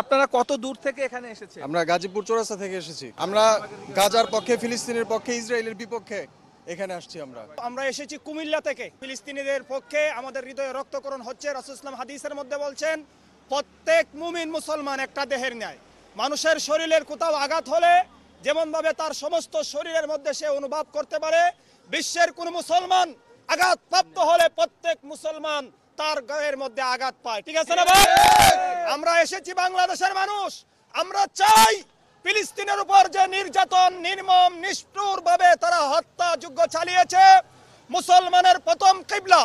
আপনারা কত দূর থেকে এখানে এসেছেন? আমরা গাজীপুর চৌরাস্তা থেকে এসেছি। আমরা গাজার পক্ষে, ফিলিস্তিনের পক্ষে, ইসরায়েলের বিপক্ষে এখানে আসছি। আমরা এসেছি কুমিল্লা থেকে। ফিলিস্তিনিদের পক্ষে আমাদের হৃদয়ে রক্তকরণ হচ্ছে। রাসূল সাল্লাল্লাহু আলাইহি হাদিসের মধ্যে বলছেন, প্রত্যেক মুমিন মুসলমান একটা দেহের ন্যায়। মানুষের শরীরের কোথাও আঘাত হলে যেমন ভাবে তার সমস্ত শরীরের মধ্যে সে অনুভব করতে পারে, বিশ্বের কোন মুসলমান আঘাতপ্রাপ্ত হলে প্রত্যেক মুসলমান তার গায়ের মধ্যে আঘাত পায়। ঠিক আছে না ভাই? আমরা এসেছি বাংলাদেশের মানুষ। আমরা চাই ফিলিস্তিনের উপর যে নির্যাতন, নির্মম, নিষ্ঠুর ভাবে তারা হত্যাযজ্ঞ চালিয়েছে, মুসলমানের প্রথম কিবলা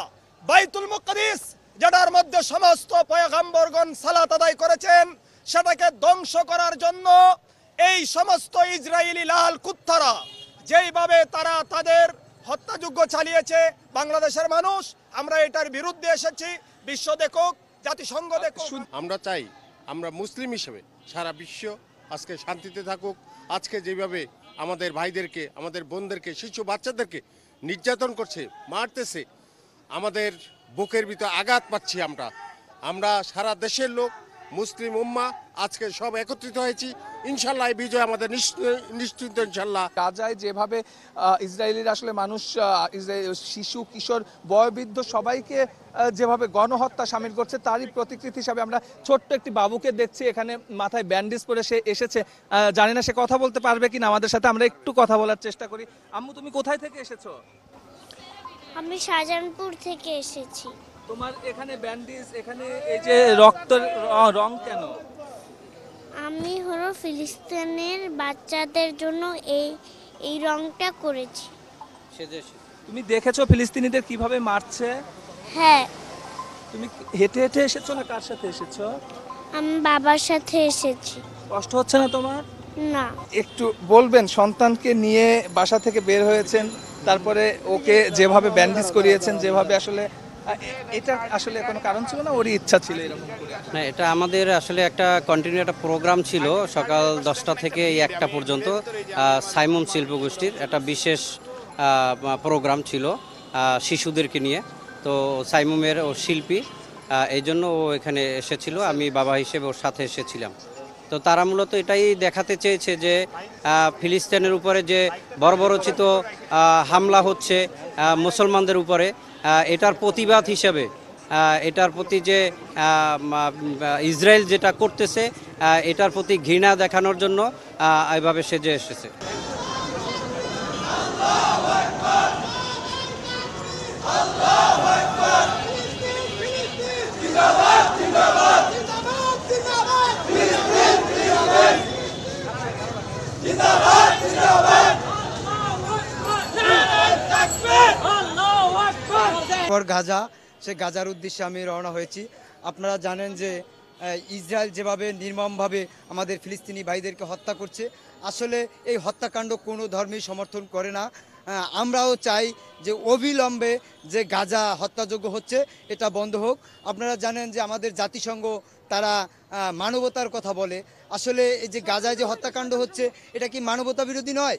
বাইতুল মুকদ্দিস, যেটার মধ্যে সমস্ত পয়গম্বরগণ সালাত আদায় করেছেন, সেটাকে ধ্বংস করার জন্য এই সমস্ত ইসরায়েলি লাল কুত্তারা যেইভাবে তারা তাদের হত্যাযজ্ঞ চালিয়েছে, বাংলাদেশের মানুষ আমরা এটার বিরুদ্ধে এসেছি। বিশ্ব দেখুক, জাতিসংঘ দেখুক। আমরা চাই আমরা মুসলিম হিসেবে সারা বিশ্ব আজকে শান্তিতে থাকুক। আজকে যেভাবে আমাদের ভাইদেরকে, আমাদের বোনদেরকে, শিশু বাচ্চাদেরকে নির্যাতন করছে, মারতেছে, আমাদের বুকের ভিতর আঘাত পাচ্ছি। আমরা সারা দেশের লোক, মুসলিম উম্মাহ আজকে সব একত্রিত হয়েছি। ইনশাল্লাহ এই বিজয় আমাদের নিশ্চিত ইনশাল্লাহ। গাজায় যেভাবে ইসরায়েলির আসলে মানুষ, শিশু, কিশোর, বয়োবৃদ্ধ সবাইকে যেভাবে গণহত্যা শামিল করছে, তারই প্রতিকৃতি হিসাবে আমরা ছোট্ট একটি বাবুকে দেখছি এখানে, মাথায় ব্যান্ডেজ পরে সে এসেছে। জানি না সে কথা বলতে পারবে কিনা আমাদের সাথে, আমরা একটু কথা বলার চেষ্টা করি। আম্মু, তুমি কোথায় থেকে এসেছো? আমি শাহজাহানপুর থেকে এসেছি। তোমার এখানে ব্যান্ডেজ, এখানে এই যে রক্তের রং কেন? আমি হলো ফিলিস্তিনের বাচ্চাদের জন্য এই রংটা করেছি। তুমি দেখেছো ফিলিস্তিনিদের কিভাবে মারছে? হ্যাঁ। তুমি হেঁটে হেঁটে এসেছো না কার সাথে এসেছো? আমি বাবার সাথে এসেছি। কষ্ট হচ্ছে না তোমার? না। একটু বলবেন, সন্তানকে নিয়ে বাসা থেকে বের হয়েছেন, তারপরে ওকে যেভাবে ব্যান্ডেজ করিয়েছেন, যেভাবে আসলে এটা আসলে কোনো কারণ ছিল না, ওরই ইচ্ছা ছিল এরকম করে? না, এটা আমাদের আসলে একটা কন্টিনিউ একটা প্রোগ্রাম ছিল সকাল 10টা থেকে এই 1টা পর্যন্ত। সাইমন শিল্পগোষ্ঠীর একটা বিশেষ প্রোগ্রাম ছিল শিশুদেরকে নিয়ে। তো সাইমুমের ও শিল্পী, এই জন্য ও এখানে এসেছিল, আমি বাবা হিসেবে ওর সাথে এসেছিলাম। তো তারা মূলত এটাই দেখাতে চেয়েছে যে ফিলিস্তিনের উপরে যে বর্বরোচিত হামলা হচ্ছে মুসলমানদের উপরে, এটার প্রতিবাদ হিসাবে, এটার প্রতি যে ইসরায়েল যেটা করতেছে এটার প্রতি ঘৃণা দেখানোর জন্য এভাবে সেজে এসেছে। গাজা, সে গাজার উদ্দেশ্যে আমি রওনা হয়েছি। আপনারা জানেন যে ইসরায়েল যেভাবে নির্মমভাবে আমাদের ফিলিস্তিনি ভাইদেরকে হত্যা করছে, আসলে এই হত্যাকাণ্ড কোনো ধর্মই সমর্থন করে না। আমরাও চাই যে অবিলম্বে যে গাজা হত্যাযোগ্য হচ্ছে এটা বন্ধ হোক। আপনারা জানেন যে আমাদের জাতিসংঘ তারা মানবতার কথা বলে, আসলে এই যে গাজায় যে হত্যাকাণ্ড হচ্ছে এটা কি মানবতা বিরোধী নয়?